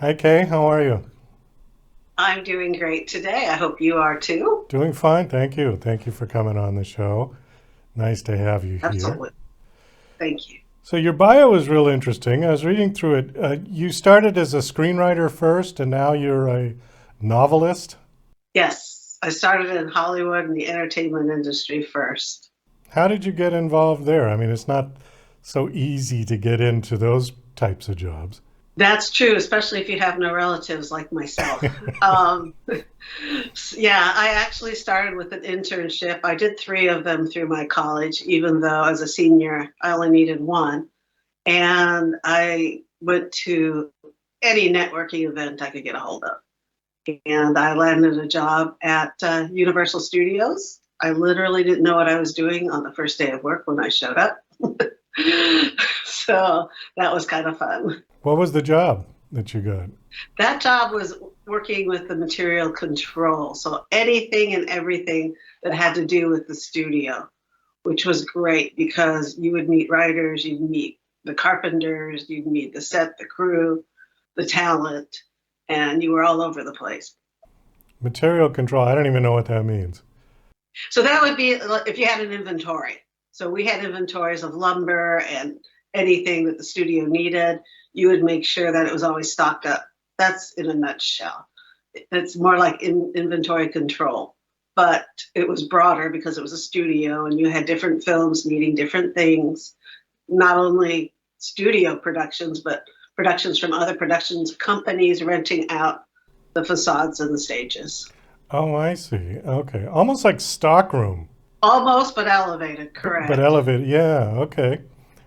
Hi Kay, how are you? I'm doing great today. I hope you are too. Doing fine, thank you. Thank you for coming on the show. Nice to have you here. Absolutely. Thank you. So your bio is real interesting. I was reading through it. You started as a screenwriter first, and now you're a novelist. Yes, I started in Hollywood in the entertainment industry first. How did you get involved there? I mean, it's not so easy to get into those types of jobs. That's true, especially if you have no relatives like myself. Um, yeah, I actually started with an internship. I did three of them through my college, even though as a senior, I only needed one. And I went to any networking event I could get a hold of. And I landed a job at Universal Studios. I literally didn't know what I was doing on the first day of work when I showed up. So that was kind of fun. What was the job that you got? That job was working with the material control. So anything and everything that had to do with the studio, which was great because you would meet writers, you'd meet the carpenters, you'd meet the set, the crew, the talent, and you were all over the place. Material control. I don't even know what that means. So that would be if you had an inventory. So we had inventories of lumber and anything that the studio needed. You would make sure that it was always stocked up. That's in a nutshell. It's more like inventory control, but it was broader because it was a studio and you had different films needing different things, not only studio productions, but productions from other productions companies renting out the facades and the stages. Oh, I see. Okay. Almost like stockroom, Almost, but elevated, but correct. elevated. Yeah, okay.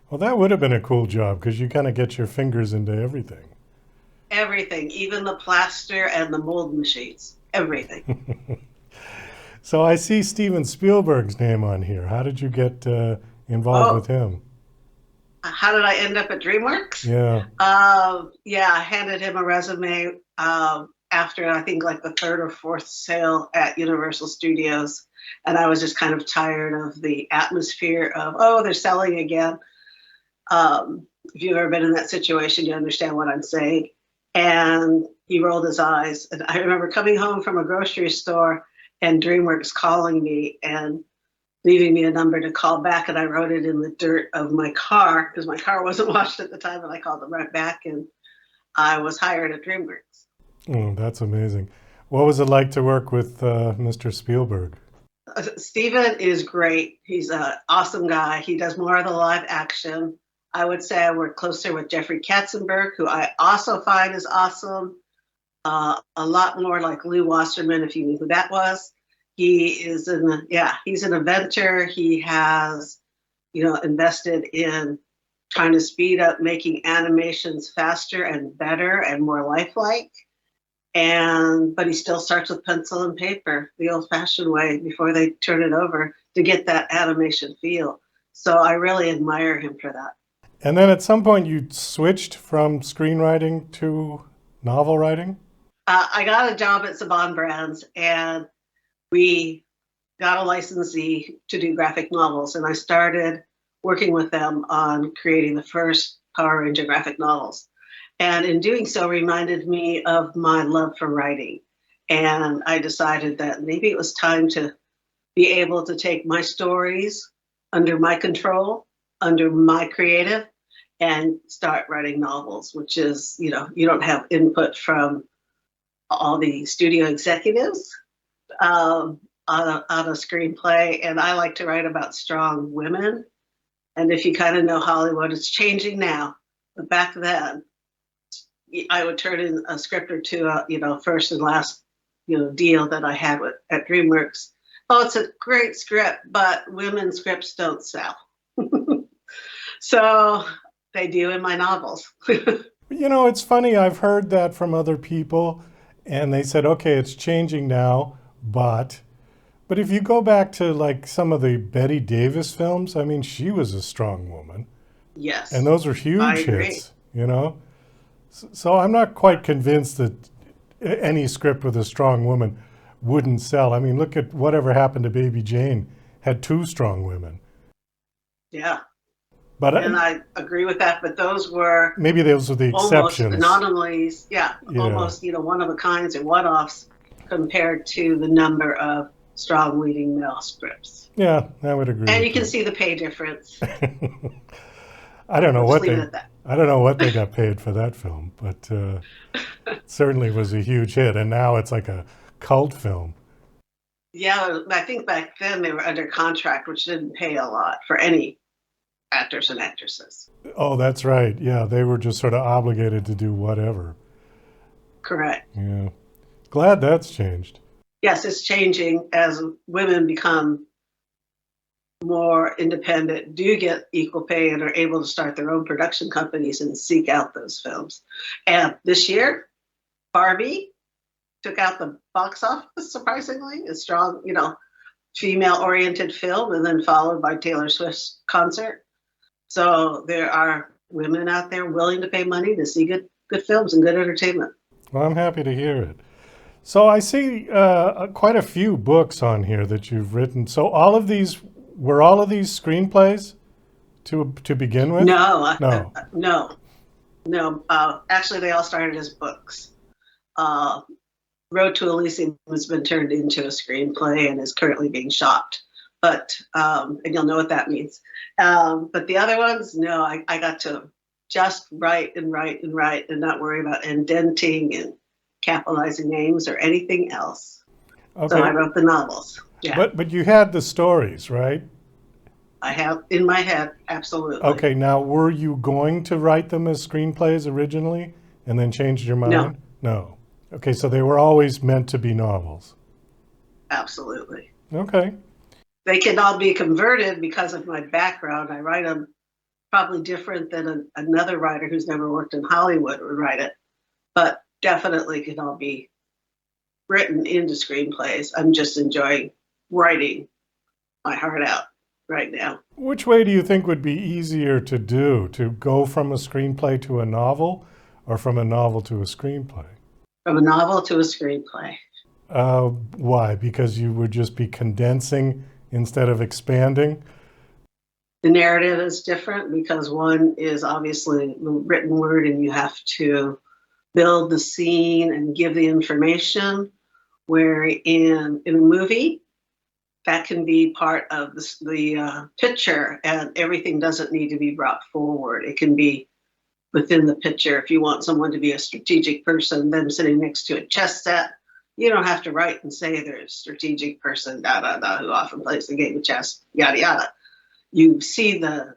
Well, that would have been a cool job because you kind of get your fingers into everything. Everything, even the plaster and the mold machines, everything. So I see Steven Spielberg's name on here. How did you get involved with Oh, him? how did I end up at Dreamworks? Yeah. Yeah, I handed him a resume after I think like the third or fourth sale at Universal Studios. And I was just kind of tired of the atmosphere of, oh, they're selling again. If you've ever been in that situation, you understand what I'm saying. And he rolled his eyes. And I remember coming home from a grocery store and DreamWorks calling me and leaving me a number to call back. And I wrote it in the dirt of my car because my car wasn't washed at the time. And I called them right back and I was hired at DreamWorks. Oh, that's amazing. What was it like to work with Mr. Spielberg? Steven is great. He's an awesome guy. He does more of the live action. I would say I work closer with Jeffrey Katzenberg, who I also find is awesome. A lot more like Lou Wasserman, if you knew who that was. He's an inventor. He has, invested in trying to speed up making animations faster and better and more lifelike. But he still starts with pencil and paper, the old-fashioned way, before they turn it over to get that animation feel. So I really admire him for that. And then at some point you switched from screenwriting to novel writing? I got a job at Saban Brands, and we got a licensee to do graphic novels, and I started working with them on creating the first Power Ranger graphic novels. And in doing so, reminded me of my love for writing. And I decided that maybe it was time to be able to take my stories under my control, under my creative, and start writing novels, which is, you don't have input from all the studio executives on a screenplay. And I like to write about strong women. And if you kind of know Hollywood, it's changing now. But back then, I would turn in a script or two, first and last, deal that I had at DreamWorks. Oh, it's a great script, but women's scripts don't sell. So they do in my novels. You know, it's funny. I've heard that from other people, and they said, okay, it's changing now, but if you go back to like some of the Betty Davis films, I mean, she was a strong woman, and Yes, those were I huge agree. hits, you know? So I'm not quite convinced that any script with a strong woman wouldn't sell. I mean, look at whatever happened to Baby Jane, had two strong women. Yeah. But And I agree with that, but those were maybe those are the almost exceptions. anomalies, yeah, Yeah. almost, one of a kinds or one-offs compared to the number of strong leading male scripts. Yeah, I would agree And with you can that. see the pay difference. I don't know We'll just what leave it they at that. I don't know what they got paid for that film, but it certainly was a huge hit, and now it's like a cult film. Yeah, I think back then they were under contract, which didn't pay a lot for any actors and actresses. Oh, that's right. Yeah, they were just sort of obligated to do whatever. Correct. Yeah. Glad that's changed. Yes, it's changing as women become more independent, do get equal pay, and are able to start their own production companies and seek out those films. And this year, Barbie took out the box office, surprisingly, a strong, female oriented film, and then followed by Taylor Swift's concert. So there are women out there willing to pay money to see good films and good entertainment. Well, I'm happy to hear it. So I see quite a few books on here that you've written. So all of these screenplays to begin with? No, No. no, no. Actually, they all started as books. Uh, Road to Elysium has been turned into a screenplay and is currently being shopped. But and you'll know what that means. But the other ones, no, I got to just write and write and write and not worry about indenting and capitalizing names or anything else. So I Okay. wrote the novels. Yeah, But you had the stories, right? I have in my head, absolutely. Okay, now were you going to write them as screenplays originally and then changed your No, mind? No. Okay, so they were always meant to be novels. absolutely. Okay. They can all be converted because of my background. I write them probably different than another writer who's never worked in Hollywood would write it, but definitely can all be written into screenplays. I'm just enjoying writing my heart out right now. Which way do you think would be easier to do? To go from a screenplay to a novel or from a novel to a screenplay? From a novel to a screenplay. Why? Because you would just be condensing instead of expanding? The narrative is different because one is obviously the written word and you have to build the scene and give the information, where in a movie, that can be part of the picture and everything doesn't need to be brought forward. It can be within the picture. If you want someone to be a strategic person, them sitting next to a chess set, you don't have to write and say they're a strategic person, da da da, who often plays the game of chess, yada yada. You see the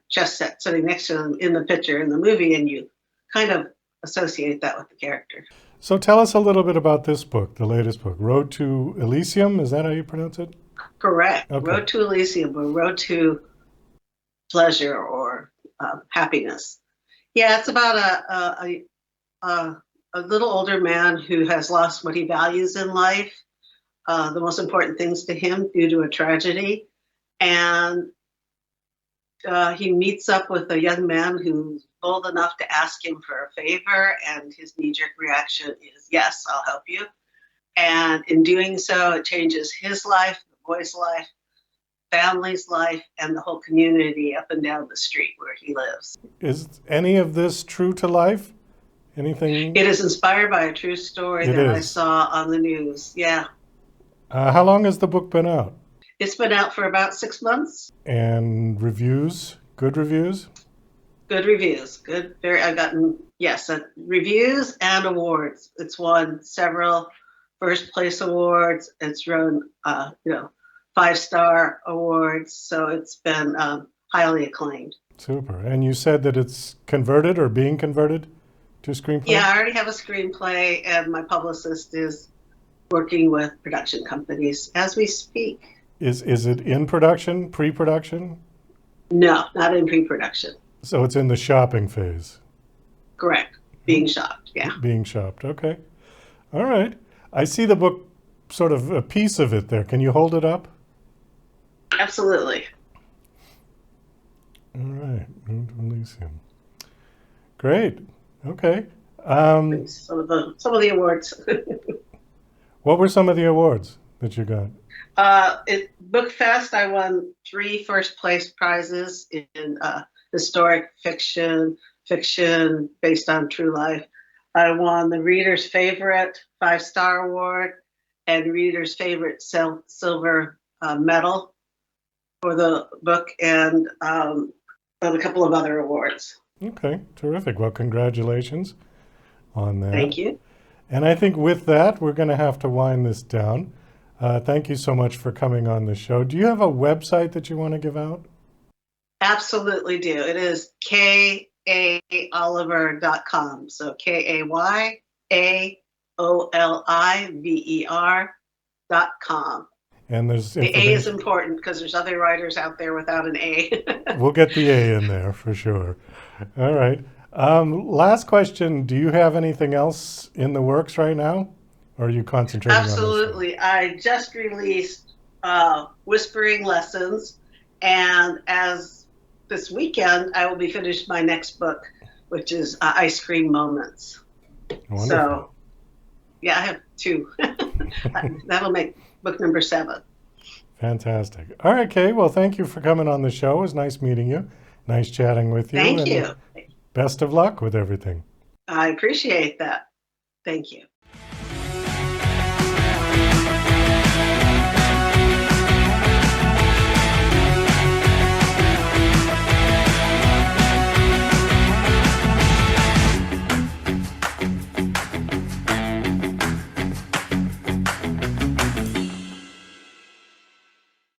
chess set sitting next to them in the picture in the movie, and you kind of associate that with the character. So tell us a little bit about this book, the latest book, Road to Elysium. Is that how you pronounce it? Correct. Okay. Road to Elysium, or Road to Pleasure or Happiness. Yeah, it's about a little older man who has lost what he values in life, the most important things to him due to a tragedy. And he meets up with a young man who's bold enough to ask him for a favor, and his knee-jerk reaction is, yes, I'll help you. And in doing so, it changes his life, the boy's life, family's life, and the whole community up and down the street where he lives. Is any of this true to life? It Anything? is inspired by a true story It that I is. saw on the news. Yeah, How long has the book been out? it's been out for about 6 months. And reviews? Good reviews? Good reviews. Good. Very. I've gotten, yes, reviews and awards. It's won several first place awards. It's won 5-star awards. So it's been highly acclaimed. Super. And you said that it's converted or being converted to Yeah, screenplay? I already have a screenplay, and my publicist is working with production companies as we speak. Is it in production, pre-production? No, not in pre-production. So it's in the shopping phase, Correct. Being shopped. Yeah, being shopped. Okay. All right. I see the book, sort of a piece of it there. Can you hold it up? absolutely. All right. Road to Elysium. Great. Okay. Some of the awards. What were some of the awards? that you got? At Bookfest, I won 3 first place prizes in historic fiction, fiction based on true life. I won the Reader's Favorite 5-star award and Reader's Favorite silver medal for the book, and a couple of other awards. Okay, terrific. Well, congratulations on that. Thank you. And I think with that, we're going to have to wind this down. Thank you so much for coming on the show. Do you have a website that you want to give out? Absolutely do. It is kayoliver.com. So KAYAOLIVER.com. And there's The A is important because there's other writers out there without an A. We'll get the A in there for sure. All right. Last question. Do you have anything else in the works right now? Or are you concentrating on this? Absolutely. I just released Whispering Lessons. And as this weekend, I will be finished my next book, which is Ice Cream Moments. Wonderful. So, yeah, I have 2. That'll make book number 7. Fantastic. All right, Kay. Well, thank you for coming on the show. It was nice meeting you. Nice chatting with you. Thank you. Best of luck with everything. I appreciate that. Thank you.